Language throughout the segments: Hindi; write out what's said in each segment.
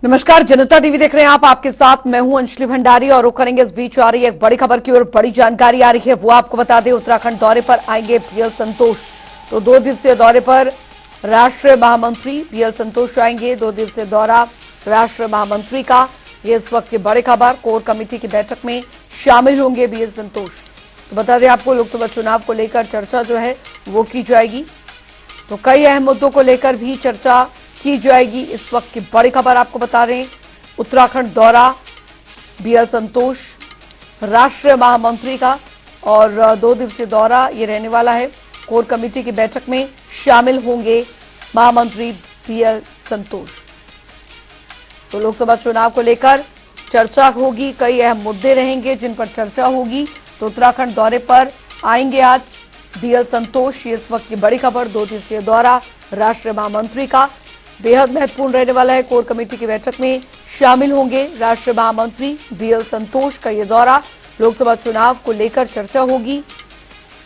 नमस्कार, जनता टीवी देख रहे हैं आप। आपके साथ मैं हूं अंजलि भंडारी और रुक करेंगे इस बीच आ रही है एक बड़ी खबर की ओर। बड़ी जानकारी आ रही है, वो आपको बता दें। उत्तराखंड दौरे पर आएंगे बीएल संतोष। तो 2 दिवसीय दौरे पर राष्ट्रीय महामंत्री बीएल संतोष आएंगे। 2 दिवसीय दौरा राष्ट्रीय महामंत्री का, ये इस वक्त की बड़ी खबर। कोर कमेटी की बैठक में शामिल होंगे बीएल संतोष। तो बता दें आपको, लोकसभा चुनाव को लेकर चर्चा जो है वो की जाएगी। तो कई अहम मुद्दों को लेकर भी चर्चा की जाएगी। इस वक्त की बड़ी खबर आपको बता रहे हैं, उत्तराखंड दौरा बीएल संतोष राष्ट्रीय महामंत्री का, और 2 दिवसीय दौरा ये रहने वाला है। कोर कमेटी की बैठक में शामिल होंगे महामंत्री बीएल संतोष। तो लोकसभा चुनाव को लेकर चर्चा होगी, कई अहम मुद्दे रहेंगे जिन पर चर्चा होगी। तो उत्तराखंड दौरे पर आएंगे आज बीएल संतोष, ये इस वक्त की बड़ी खबर। 2 दिवसीय दौरा राष्ट्रीय महामंत्री का बेहद महत्वपूर्ण रहने वाला है। कोर कमेटी की बैठक में शामिल होंगे राष्ट्रीय महामंत्री बीएल संतोष का ये दौरा। लोकसभा चुनाव को लेकर चर्चा होगी,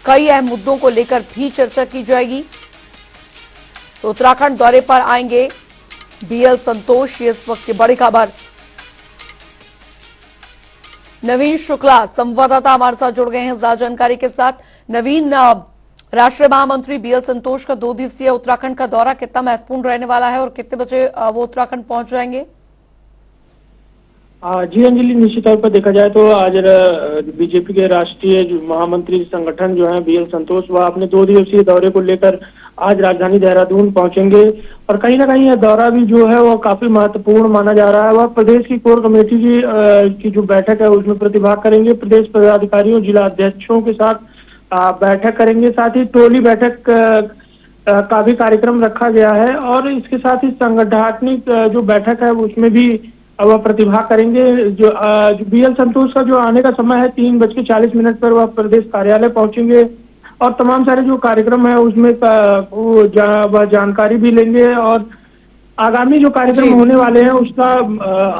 कई अहम मुद्दों को लेकर भी चर्चा की जाएगी। तो उत्तराखंड दौरे पर आएंगे बीएल संतोष, ये इस वक्त की बड़ी खबर। नवीन शुक्ला संवाददाता हमारे साथ जुड़ गए हैं ज्यादा जानकारी के साथ। नवीन, राष्ट्रीय महामंत्री बीएल संतोष का 2 दिवसीय उत्तराखंड का दौरा कितना महत्वपूर्ण रहने वाला है और कितने बजे वो उत्तराखंड पहुंच जाएंगे? जी अंजलि, निश्चित तौर पर देखा जाए तो आज बीजेपी के राष्ट्रीय महामंत्री संगठन जो है बीएल संतोष, वह अपने 2 दिवसीय दौरे को लेकर आज राजधानी देहरादून पहुंचेंगे। और कहीं ना कहीं यह दौरा भी जो है वो काफी महत्वपूर्ण माना जा रहा है। वह प्रदेश की कोर कमेटी की जो बैठक है उसमें प्रतिभाग करेंगे। प्रदेश पदाधिकारियों, जिला अध्यक्षों के साथ बैठक करेंगे। साथ ही टोली बैठक का भी कार्यक्रम रखा गया है। और इसके साथ ही संगठनात्मक जो बैठक है उसमें भी वह प्रतिभाग करेंगे। जो बीएल संतोष का जो आने का समय है 3:40 पर वह प्रदेश कार्यालय पहुंचेंगे और तमाम सारे जो कार्यक्रम है उसमें वह जानकारी भी लेंगे और आगामी जो कार्यक्रम होने वाले हैं उसका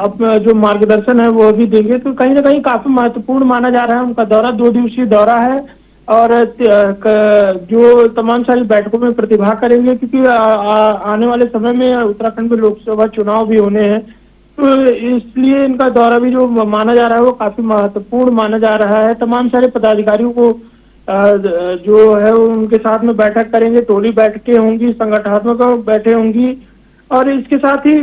अब जो मार्गदर्शन है वो भी देंगे। तो कहीं ना कहीं काफी महत्वपूर्ण माना जा रहा है उनका दौरा। 2 दिवसीय दौरा है और जो तमाम सारी बैठकों में प्रतिभाग करेंगे, क्योंकि आने वाले समय में उत्तराखंड में लोकसभा चुनाव भी होने हैं। तो इसलिए इनका दौरा भी जो माना जा रहा है वो काफी महत्वपूर्ण माना जा रहा है। तमाम सारे पदाधिकारियों को जो है उनके साथ में बैठक करेंगे। टोली बैठकें होंगी, संगठनात्मक बैठकें होंगी और इसके साथ ही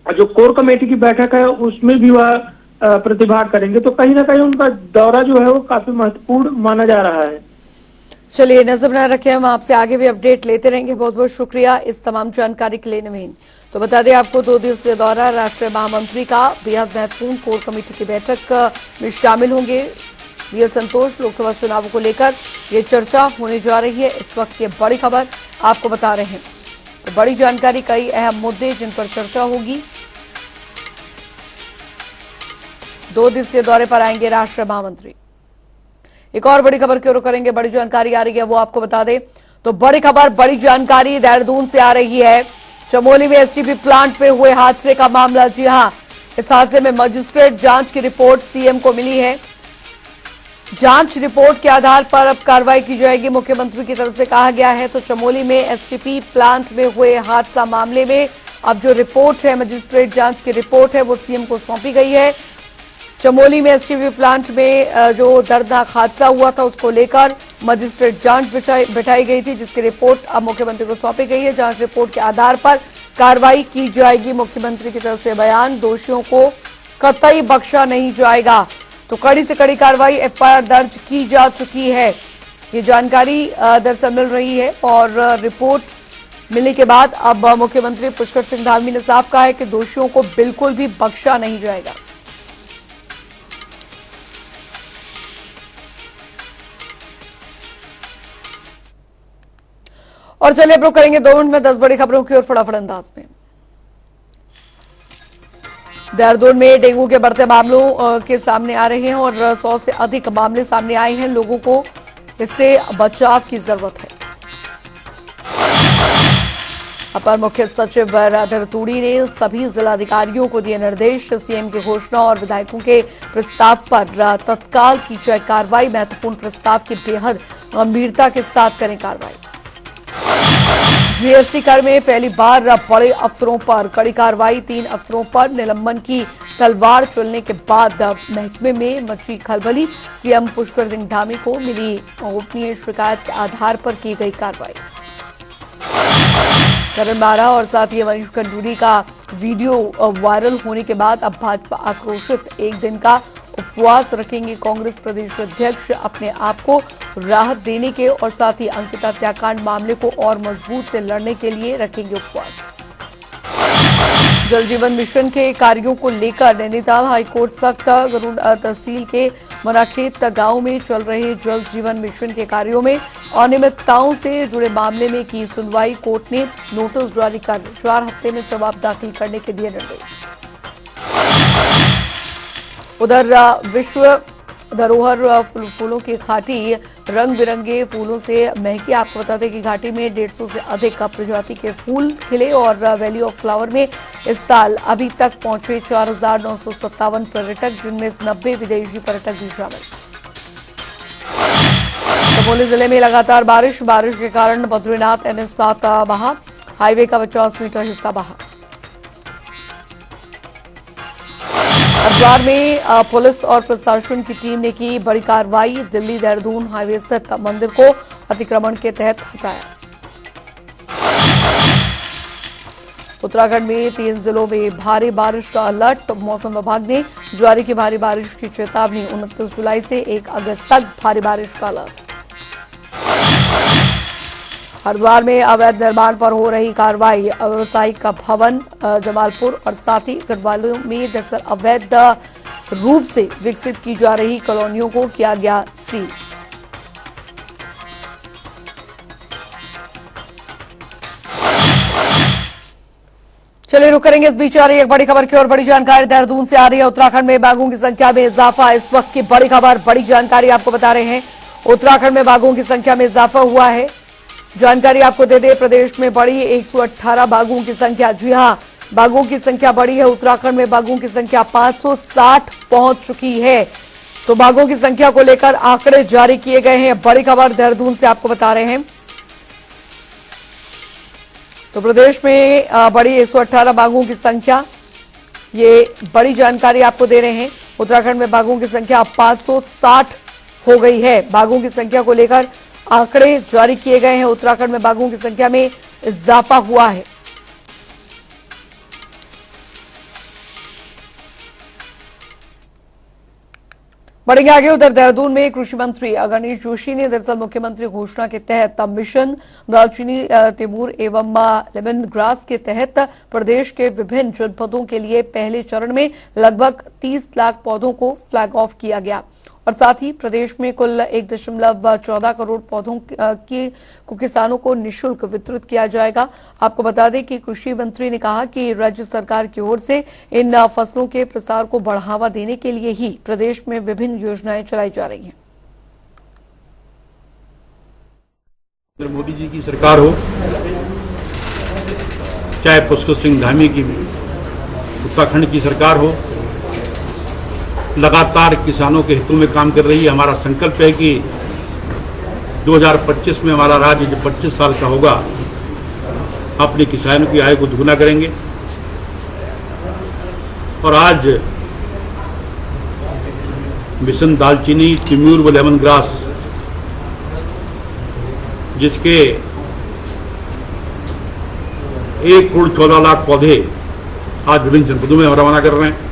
जो कोर कमेटी की बैठक है उसमें भी वह प्रतिभाग करेंगे। तो कहीं ना कहीं उनका दौरा जो है वो काफी महत्वपूर्ण माना जा रहा है। चलिए, नजर बनाए रखें, हम आपसे आगे भी अपडेट लेते रहेंगे। बहुत बहुत शुक्रिया इस तमाम जानकारी के लिए नवीन। तो बता दें आपको, 2 दिवसीय दौरा राष्ट्रीय महामंत्री का बेहद महत्वपूर्ण। कोर कमेटी की बैठक में शामिल होंगे बीएल संतोष। लोकसभा चुनाव को लेकर ये चर्चा होने जा रही है। इस वक्त ये बड़ी खबर आपको बता रहे हैं। तो बड़ी जानकारी, कई अहम मुद्दे जिन पर चर्चा होगी। 2 दिवसीय दौरे पर आएंगे राष्ट्रीय महामंत्री। एक और बड़ी खबर की ओर करेंगे, बड़ी जानकारी आ रही है वो आपको बता दें। तो बड़ी खबर, बड़ी जानकारी देहरादून से आ रही है। चमोली में एसटीपी प्लांट पे हुए हादसे का मामला। जी हां, इस हादसे में मजिस्ट्रेट जांच की रिपोर्ट सीएम को मिली है। जांच रिपोर्ट के आधार पर अब कार्रवाई की जाएगी, मुख्यमंत्री की तरफ से कहा गया है। तो चमोली में एसटीपी प्लांट में हुए हादसा मामले में अब जो रिपोर्ट है, मजिस्ट्रेट जांच की रिपोर्ट है, वो सीएम को सौंपी गई है। चमोली में एसटीपी प्लांट में जो दर्दनाक हादसा हुआ था उसको लेकर मजिस्ट्रेट जांच बिठाई गई थी, जिसकी रिपोर्ट अब मुख्यमंत्री को सौंपी गई है। जांच रिपोर्ट के आधार पर कार्रवाई की जाएगी। मुख्यमंत्री की तरफ से बयान, दोषियों को कतई बख्शा नहीं जाएगा। तो कड़ी से कड़ी कार्रवाई, एफआईआर दर्ज की जा चुकी है, ये जानकारी दरअसल मिल रही है। और रिपोर्ट मिलने के बाद अब मुख्यमंत्री पुष्कर सिंह धामी ने साफ कहा है कि दोषियों को बिल्कुल भी बख्शा नहीं जाएगा। और चलिए अब रुक करेंगे 2 मिनट में 10 बड़ी खबरों की ओर फटाफट अंदाज में। देहरादून में डेंगू के बढ़ते मामलों के सामने आ रहे हैं और 100 से अधिक मामले सामने आए हैं। लोगों को इससे बचाव की जरूरत है। अपर मुख्य सचिव राधर तूड़ी ने सभी जिलाधिकारियों को दिए निर्देश। सीएम की घोषणा और विधायकों के प्रस्ताव पर तत्काल की जाए कार्रवाई। महत्वपूर्ण प्रस्ताव की बेहद गंभीरता के साथ करें कार्रवाई। जीएसटी कर में पहली बार बड़े अफसरों पर कड़ी कार्रवाई। 3 अफसरों पर निलंबन की तलवार चलने के बाद महकमे में मची खलबली। सीएम पुष्कर सिंह धामी को मिली गोपनीय शिकायत के आधार पर की गई कार्रवाई। करण बारा और साथी मनीष खंडूरी का वीडियो वायरल होने के बाद अब भाजपा आक्रोशित। एक दिन का उपवास रखेंगे कांग्रेस प्रदेश अध्यक्ष। अपने आप को राहत देने के और साथ ही अंकिता हत्याकांड मामले को और मजबूत से लड़ने के लिए रखेंगे उपवास। जल जीवन मिशन के कार्यों को लेकर नैनीताल हाईकोर्ट सख्त। गरुड़ तहसील के मराखेत गांव में चल रहे जल जीवन मिशन के कार्यों में अनियमितताओं से जुड़े मामले में की सुनवाई। कोर्ट ने नोटिस जारी कर 4 हफ्ते में जवाब दाखिल करने के दिए निर्देश। उधर विश्व धरोहर फूलों की घाटी रंग बिरंगे फूलों से महकी। आपको बता दें कि घाटी में 150 से अधिक प्रजाति के फूल खिले और वैली ऑफ फ्लावर में इस साल अभी तक पहुंचे 4,957 पर्यटक, जिनमें 90 विदेशी पर्यटक भी शामिल। चमोली जिले में लगातार बारिश के कारण बद्रीनाथ NH-7 बहा। हाईवे का 50 मीटर हिस्सा बहा। हरिद्वार में पुलिस और प्रशासन की टीम ने की बड़ी कार्रवाई। दिल्ली देहरादून हाईवे स्थित मंदिर को अतिक्रमण के तहत हटाया। उत्तराखंड में 3 जिलों में भारी बारिश का अलर्ट। मौसम विभाग ने जारी की भारी बारिश की चेतावनी। 29 जुलाई से 1 अगस्त तक भारी बारिश का अलर्ट। हरिद्वार में अवैध निर्माण पर हो रही कार्रवाई। व्यावसायिक भवन जमालपुर और साथ ही गढ़वालों में दरअसल अवैध रूप से विकसित की जा रही कॉलोनियों को किया गया सील। चलिए रुक करेंगे। इस बीच आ रही है एक बड़ी खबर की और बड़ी जानकारी देहरादून से आ रही है। उत्तराखंड में बाघों की संख्या में इजाफा। इस वक्त की बड़ी खबर, बड़ी जानकारी आपको बता रहे हैं। उत्तराखंड में बाघों की संख्या में इजाफा हुआ है। जानकारी आपको दे दें, प्रदेश में बढ़ी 118 बाघों की संख्या। जी हां, बाघों की संख्या बढ़ी है। उत्तराखंड में बाघों की संख्या 560 पहुंच चुकी है। तो बाघों की संख्या को लेकर आंकड़े जारी किए गए हैं। बड़ी खबर देहरादून से आपको बता रहे हैं। तो प्रदेश में बढ़ी 118 बाघों की संख्या, ये बड़ी जानकारी आपको दे रहे हैं। उत्तराखंड में बाघों की संख्या 560 हो गई है। बाघों की संख्या को लेकर आंकड़े जारी किए गए हैं। उत्तराखंड में बाघों की संख्या में इजाफा हुआ है। बढ़ेंगे आगे। उधर देहरादून में कृषि मंत्री गणेश जोशी ने दरअसल मुख्यमंत्री घोषणा के तहत मिशन दालचीनी तैमूर एवं लेमन ग्रास के तहत प्रदेश के विभिन्न जनपदों के लिए पहले चरण में लगभग 30 लाख पौधों को फ्लैग ऑफ किया गया और साथ ही प्रदेश में कुल 1.14 करोड़ पौधों को किसानों को निःशुल्क वितरित किया जाएगा। आपको बता दें कि कृषि मंत्री ने कहा कि राज्य सरकार की ओर से इन फसलों के प्रसार को बढ़ावा देने के लिए ही प्रदेश में विभिन्न योजनाएं चलाई जा रही हैं। मोदी जी की सरकार हो, चाहे पुष्कर सिंह धामी की उत्तराखंड की सरकार हो, लगातार किसानों के हितों में काम कर रही है। हमारा संकल्प है कि 2025 में हमारा राज्य जब 25 साल का होगा, अपने किसानों की आय को दुगना करेंगे। और आज मिशन दालचीनी तैमूर व लेमन ग्रास, जिसके 1 करोड़ 14 लाख पौधे आज विभिन्न जनपदों में रवाना कर रहे हैं।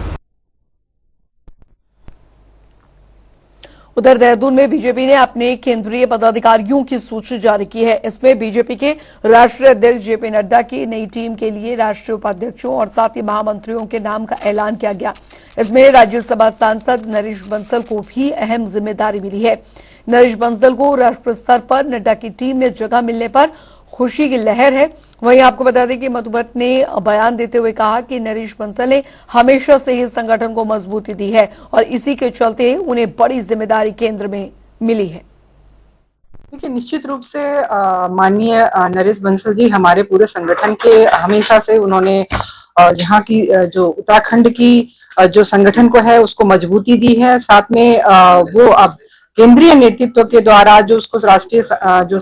उधर देहरादून में बीजेपी ने अपने केंद्रीय पदाधिकारियों की सूची जारी की है। इसमें बीजेपी के राष्ट्रीय अध्यक्ष जेपी नड्डा की नई टीम के लिए राष्ट्रीय उपाध्यक्षों और साथ ही महामंत्रियों के नाम का ऐलान किया गया। इसमें राज्यसभा सांसद नरेश बंसल को भी अहम जिम्मेदारी मिली है। नरेश बंसल को राष्ट्रीय स्तर पर नड्डा की टीम में जगह मिलने पर खुशी की लहर है। वहीं आपको बता दें कि मधु भट्ट ने बयान देते हुए कहा कि नरेश बंसल ने हमेशा से ही संगठन को मजबूती दी है और इसी के चलते उन्हें बड़ी जिम्मेदारी केंद्र में मिली है। देखिए, निश्चित रूप से माननीय नरेश बंसल जी हमारे पूरे संगठन के हमेशा से उन्होंने यहाँ की जो उत्तराखंड की जो संगठन को है उसको मजबूती दी है। साथ में वो अब केंद्रीय नेतृत्व के द्वारा जो उसको राष्ट्रीय जो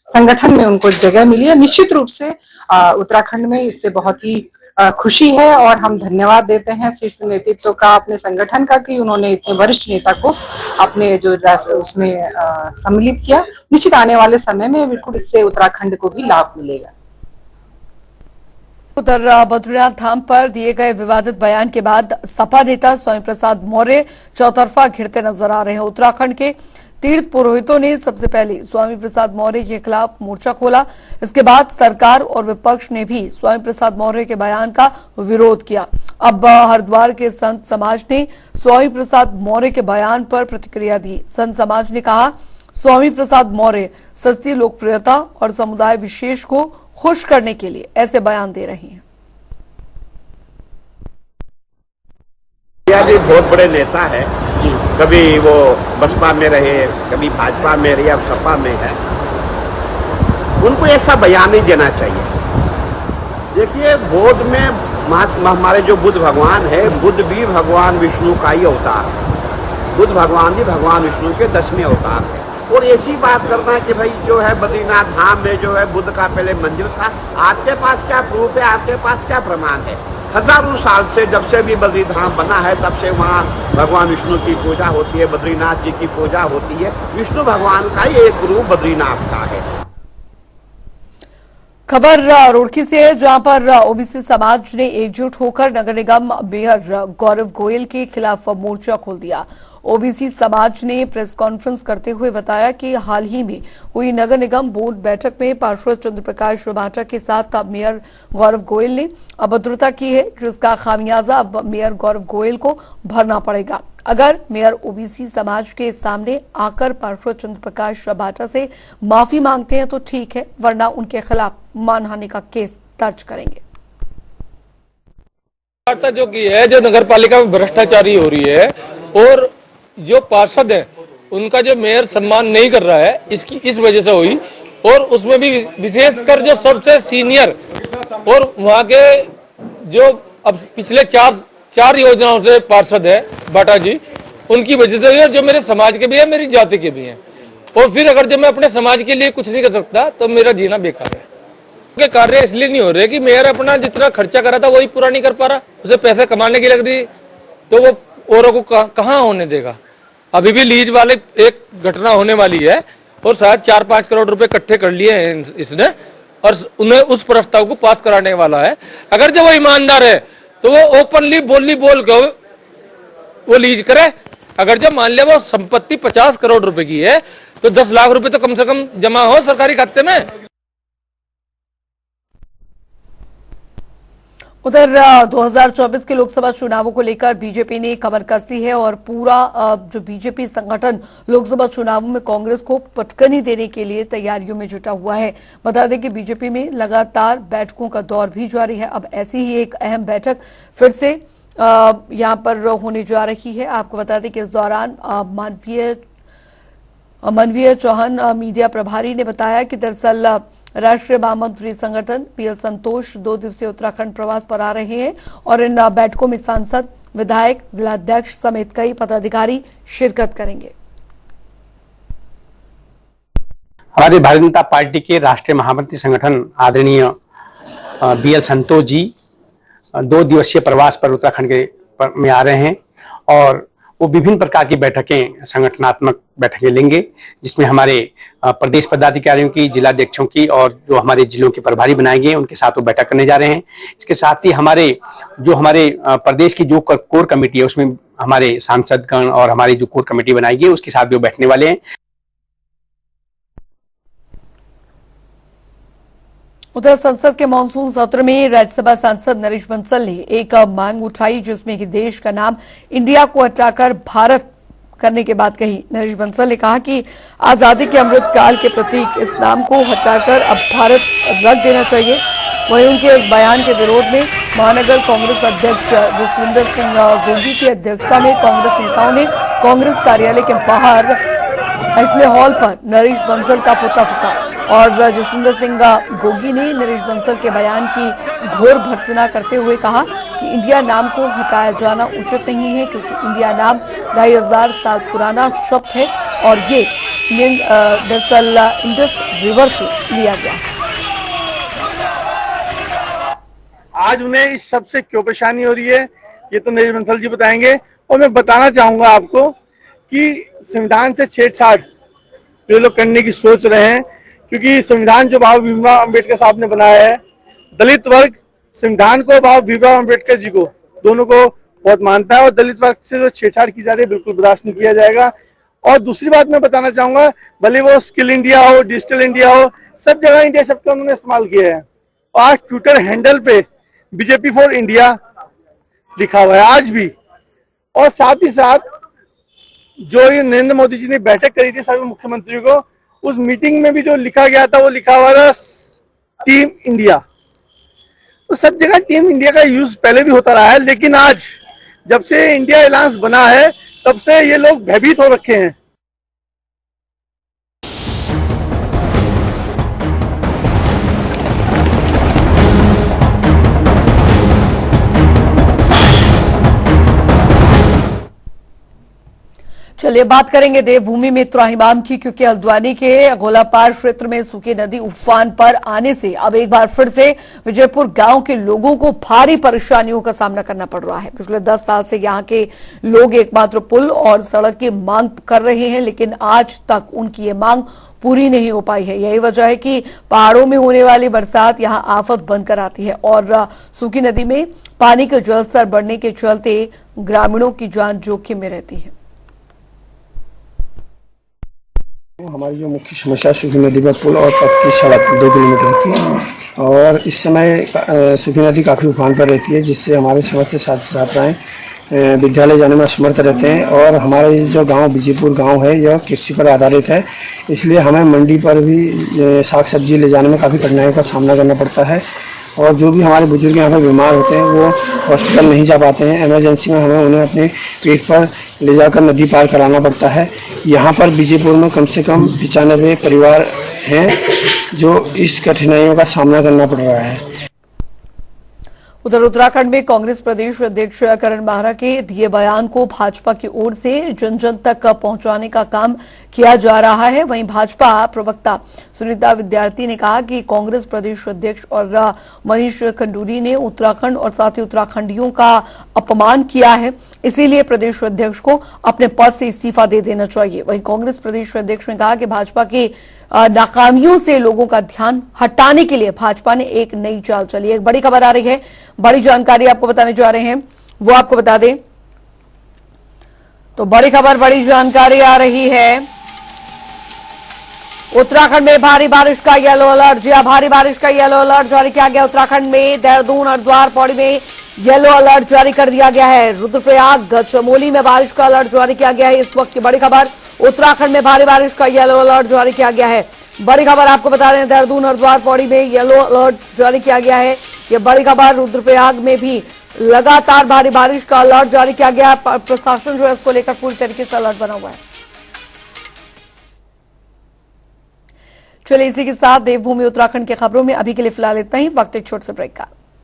संगठन में उनको जगह मिली है। निश्चित रूप से उत्तराखंड में इससे बहुत ही खुशी है और हम धन्यवाद देते हैं शीर्ष नेतृत्व का, अपने संगठन का, कि उन्होंने इतने वरिष्ठ नेता को अपने जो उसमें सम्मिलित किया। निश्चित आने वाले समय में बिल्कुल इससे उत्तराखंड को भी लाभ मिलेगा। उधर बद्रीनाथ धाम पर दिए गए विवादित बयान के बाद सपा नेता स्वामी प्रसाद मौर्य चौतरफा घिरते नजर आ रहे हैं। उत्तराखंड के तीर्थ पुरोहितों ने सबसे पहले स्वामी प्रसाद मौर्य के खिलाफ मोर्चा खोला। इसके बाद सरकार और विपक्ष ने भी स्वामी प्रसाद मौर्य के बयान का विरोध किया। अब हरिद्वार के संत समाज ने स्वामी प्रसाद मौर्य के बयान पर प्रतिक्रिया दी। संत समाज ने कहा, स्वामी प्रसाद मौर्य सस्ती लोकप्रियता और समुदाय विशेष को खुश करने के लिए ऐसे बयान दे रहे हैं। जी बहुत बड़े नेता है जी, कभी वो बसपा में रहे, कभी भाजपा में रहे, अब सपा में है। उनको ऐसा बयान नहीं देना चाहिए। देखिए, बौद्ध में हमारे जो बुद्ध भगवान है, बुद्ध भी भगवान विष्णु का ही अवतार है। बुद्ध भगवान भी भगवान विष्णु के 10वें अवतार है। और ऐसी बात करना कि भाई जो है बद्रीनाथ धाम में जो है बुद्ध का पहले मंदिर था, आपके पास क्या प्रूफ है, आपके पास क्या प्रमाण है? हजारों साल से, जब से भी बद्री धाम बना है, तब से वहाँ भगवान विष्णु की पूजा होती है, बद्रीनाथ जी की पूजा होती है। विष्णु भगवान का ही एक रूप बद्रीनाथ का है। खबर रुड़की से है, जहां पर ओबीसी समाज ने एकजुट होकर नगर निगम मेयर गौरव गोयल के खिलाफ मोर्चा खोल दिया। ओबीसी समाज ने प्रेस कॉन्फ्रेंस करते हुए बताया कि हाल ही में हुई नगर निगम बोर्ड बैठक में पार्षद चंद्र प्रकाश रबाटा के साथ मेयर गौरव गोयल ने अभद्रता की है, जिसका खामियाजा अब मेयर गौरव गोयल को भरना पड़ेगा। अगर मेयर ओबीसी समाज के सामने आकर पार्षद चंद्र प्रकाश रबाटा से माफी मांगते हैं तो ठीक है, वरना उनके खिलाफ मानहानि का केस दर्ज करेंगे। जो की है, जो नगर पालिका में भ्रष्टाचारी हो रही है और जो पार्षद है उनका जो मेयर सम्मान नहीं कर रहा है, इसकी इस वजह से हुई। और उसमें भी विशेषकर जो सबसे सीनियर और वहाँ के जो अब पिछले चार योजनाओं से पार्षद है बाटा जी, उनकी वजह से हुई, जो मेरे समाज के भी है, मेरी जाति के भी हैं। और फिर अगर जब मैं अपने समाज के लिए कुछ नहीं कर सकता तो मेरा जीना बेकार है। के कार्य इसलिए नहीं हो रहे कि मेयर अपना जितना खर्चा करा था वही पूरा नहीं कर पा रहा, उसे पैसे कमाने की लग दी, तो वो औरों को कहाँ होने देगा। अभी भी लीज वाले एक घटना होने वाली है और शायद 4-5 करोड़ रुपए इकट्ठे कर लिए हैं इसने, और उन्हें उस प्रस्ताव को पास कराने वाला है। अगर जब वो ईमानदार है तो वो ओपनली बोल के वो लीज करे। अगर जब मान लिया वो संपत्ति 50 करोड़ रुपए की है तो 10 लाख रुपए तो कम से कम जमा हो सरकारी खाते में। उधर 2024 के लोकसभा चुनावों को लेकर बीजेपी ने कमर कस ली है और पूरा जो बीजेपी संगठन लोकसभा चुनावों में कांग्रेस को पटकनी देने के लिए तैयारियों में जुटा हुआ है। बता दें कि बीजेपी में लगातार बैठकों का दौर भी जारी है। अब ऐसी ही एक अहम बैठक फिर से यहां पर होने जा रही है। आपको बता दें कि इस दौरान मनवीय चौहान मीडिया प्रभारी ने बताया कि दरअसल राष्ट्रीय महामंत्री संगठन पीएल संतोष 2 दिवसीय उत्तराखंड प्रवास पर आ रहे हैं और इन बैठकों में सांसद, विधायक, जिलाध्यक्ष समेत कई पदाधिकारी शिरकत करेंगे। हमारे भारतीय जनता पार्टी के राष्ट्रीय महामंत्री संगठन आदरणीय बीएल संतोष जी 2 दिवसीय प्रवास पर उत्तराखंड में आ रहे हैं और वो विभिन्न प्रकार की बैठकें, संगठनात्मक बैठकें लेंगे, जिसमें हमारे प्रदेश पदाधिकारियों की, जिलाध्यक्षों की और जो हमारे जिलों के प्रभारी बनाए गए उनके साथ वो बैठक करने जा रहे हैं। इसके साथ ही हमारे प्रदेश की जो कोर कमेटी है उसमें हमारे सांसदगण और हमारी जो कोर कमेटी बनाई गई उसके साथ भी वो बैठने वाले हैं। उधर संसद के मानसून सत्र में राज्यसभा सांसद नरेश बंसल ने एक मांग उठाई, जिसमें कि देश का नाम इंडिया को हटाकर भारत करने की बात कही। नरेश बंसल ने कहा कि आजादी के अमृत काल के प्रतीक इस नाम को हटाकर अब भारत रख देना चाहिए। वहीं उनके इस बयान के विरोध में महानगर कांग्रेस अध्यक्ष जसविंदर सिंह गोगी की अध्यक्षता में कांग्रेस नेताओं ने कांग्रेस कार्यालय के बाहर इसमें हॉल पर नरेश बंसल का पुतला फूंका और जसविंदर सिंह गोगी ने नरेश बंसल के बयान की घोर भर्त्सना करते हुए कहा कि इंडिया नाम को हटाया जाना उचित नहीं है, क्योंकि इंडिया नाम 2500 साल पुराना शब्द है और ये दरअसल इंडस रिवर से लिया गया। आज उन्हें इस सब से क्यों परेशानी हो रही है ये तो नरेश बंसल जी बताएंगे। और मैं बताना चाहूंगा आपको कि संविधान से छेड़छाड़ जो लोग करने की सोच रहे हैं, क्योंकि संविधान जो बाबा भीमराव अम्बेडकर साहब ने बनाया है, दलित वर्ग संविधान को बाबा भीमराव अम्बेडकर जी को दोनों को बहुत मानता है और दलित वर्ग से जो छेड़छाड़ की जा रही है बिल्कुल बर्दाश्त नहीं किया जाएगा। और दूसरी बात मैं बताना चाहूंगा, भले वो स्किल इंडिया हो, डिजिटल इंडिया हो, सब जगह इंडिया शब्द का उन्होंने इस्तेमाल किया है। और आज ट्विटर हैंडल पे बीजेपी फॉर इंडिया लिखा हुआ है आज भी। और साथ ही साथ जो ये नरेंद्र मोदी जी ने बैठक करी थी सभी मुख्यमंत्रियों को, उस मीटिंग में भी जो लिखा गया था वो लिखा हुआ था टीम इंडिया। तो सब जगह टीम इंडिया का यूज पहले भी होता रहा है, लेकिन आज जब से इंडिया अलायंस बना है तब से ये लोग भयभीत हो रखे हैं। चलिए बात करेंगे देवभूमि में त्राहिमाम की, क्योंकि हल्द्वानी के गोलापार क्षेत्र में सूखी नदी उफान पर आने से अब एक बार फिर से विजयपुर गांव के लोगों को भारी परेशानियों का सामना करना पड़ रहा है। पिछले 10 साल से यहां के लोग एकमात्र पुल और सड़क की मांग कर रहे हैं, लेकिन आज तक उनकी ये मांग पूरी नहीं हो पाई है। यही वजह है कि पहाड़ों में होने वाली बरसात यहां आफत बनकर आती है और सूखी नदी में पानी का जलस्तर बढ़ने के चलते ग्रामीणों की जान जोखिम में रहती है। हमारी जो मुख्य समस्या सूखी नदी पर पुल और पक्की सड़क 2 किलोमीटर की, और इस समय सूखी नदी काफ़ी उफान पर रहती है, जिससे हमारे समस्त छात्र छात्राएँ विद्यालय जाने में असमर्थ रहते हैं। और हमारा ये जो गांव विजयपुर गांव है यह कृषि पर आधारित है, इसलिए हमें मंडी पर भी साग सब्जी ले जाने में काफ़ी कठिनाइयों का सामना करना पड़ता है। और जो भी हमारे बुजुर्ग यहाँ पर बीमार होते हैं वो हॉस्पिटल नहीं जा पाते हैं। इमरजेंसी में हमें उन्हें अपने पेट पर ले जाकर नदी पार कराना पड़ता है। यहाँ पर विजयपुर में कम से कम 95 परिवार हैं जो इस कठिनाइयों का सामना करना पड़ रहा है। उधर उत्तराखंड में कांग्रेस प्रदेश अध्यक्ष करण माहरा के दिए बयान को भाजपा की ओर से जन जन तक पहुंचाने का काम किया जा रहा है। वहीं भाजपा प्रवक्ता सुनीता विद्यार्थी ने कहा कि कांग्रेस प्रदेश अध्यक्ष और मनीष खंडूरी ने उत्तराखंड और साथ ही उत्तराखंडियों का अपमान किया है, इसीलिए प्रदेश अध्यक्ष को अपने पद से इस्तीफा दे देना चाहिए। वहीं कांग्रेस प्रदेश अध्यक्ष ने कहा कि भाजपा की नाकामियों से लोगों का ध्यान हटाने के लिए भाजपा ने एक नई चाल चली। एक बड़ी खबर आ रही है, बड़ी जानकारी आपको बताने जा रहे हैं, वो आपको बता दें तो बड़ी खबर, बड़ी जानकारी आ रही है। उत्तराखंड में भारी बारिश का येलो अलर्ट। जी हां, भारी बारिश का येलो अलर्ट जारी किया गया। उत्तराखंड में देहरादून, हरिद्वार, पौड़ी में येलो अलर्ट जारी कर दिया गया है। रुद्रप्रयाग, चमोली में बारिश का अलर्ट जारी किया गया है। इस वक्त की बड़ी खबर, उत्तराखंड में भारी बारिश का येलो अलर्ट जारी किया गया है। बड़ी खबर आपको बता रहे हैं, देहरादून, हरिद्वार, पौड़ी में येलो अलर्ट जारी किया गया है। ये बड़ी खबर। रुद्रप्रयाग में भी लगातार भारी बारिश का अलर्ट जारी किया गया है। प्रशासन जो है इसको लेकर पूरी तरीके से अलर्ट बना हुआ है। चलिए इसी के साथ देवभूमि उत्तराखंड की खबरों में अभी के लिए फिलहाल इतना ही। वक्त एक छोटे से ब्रेक का।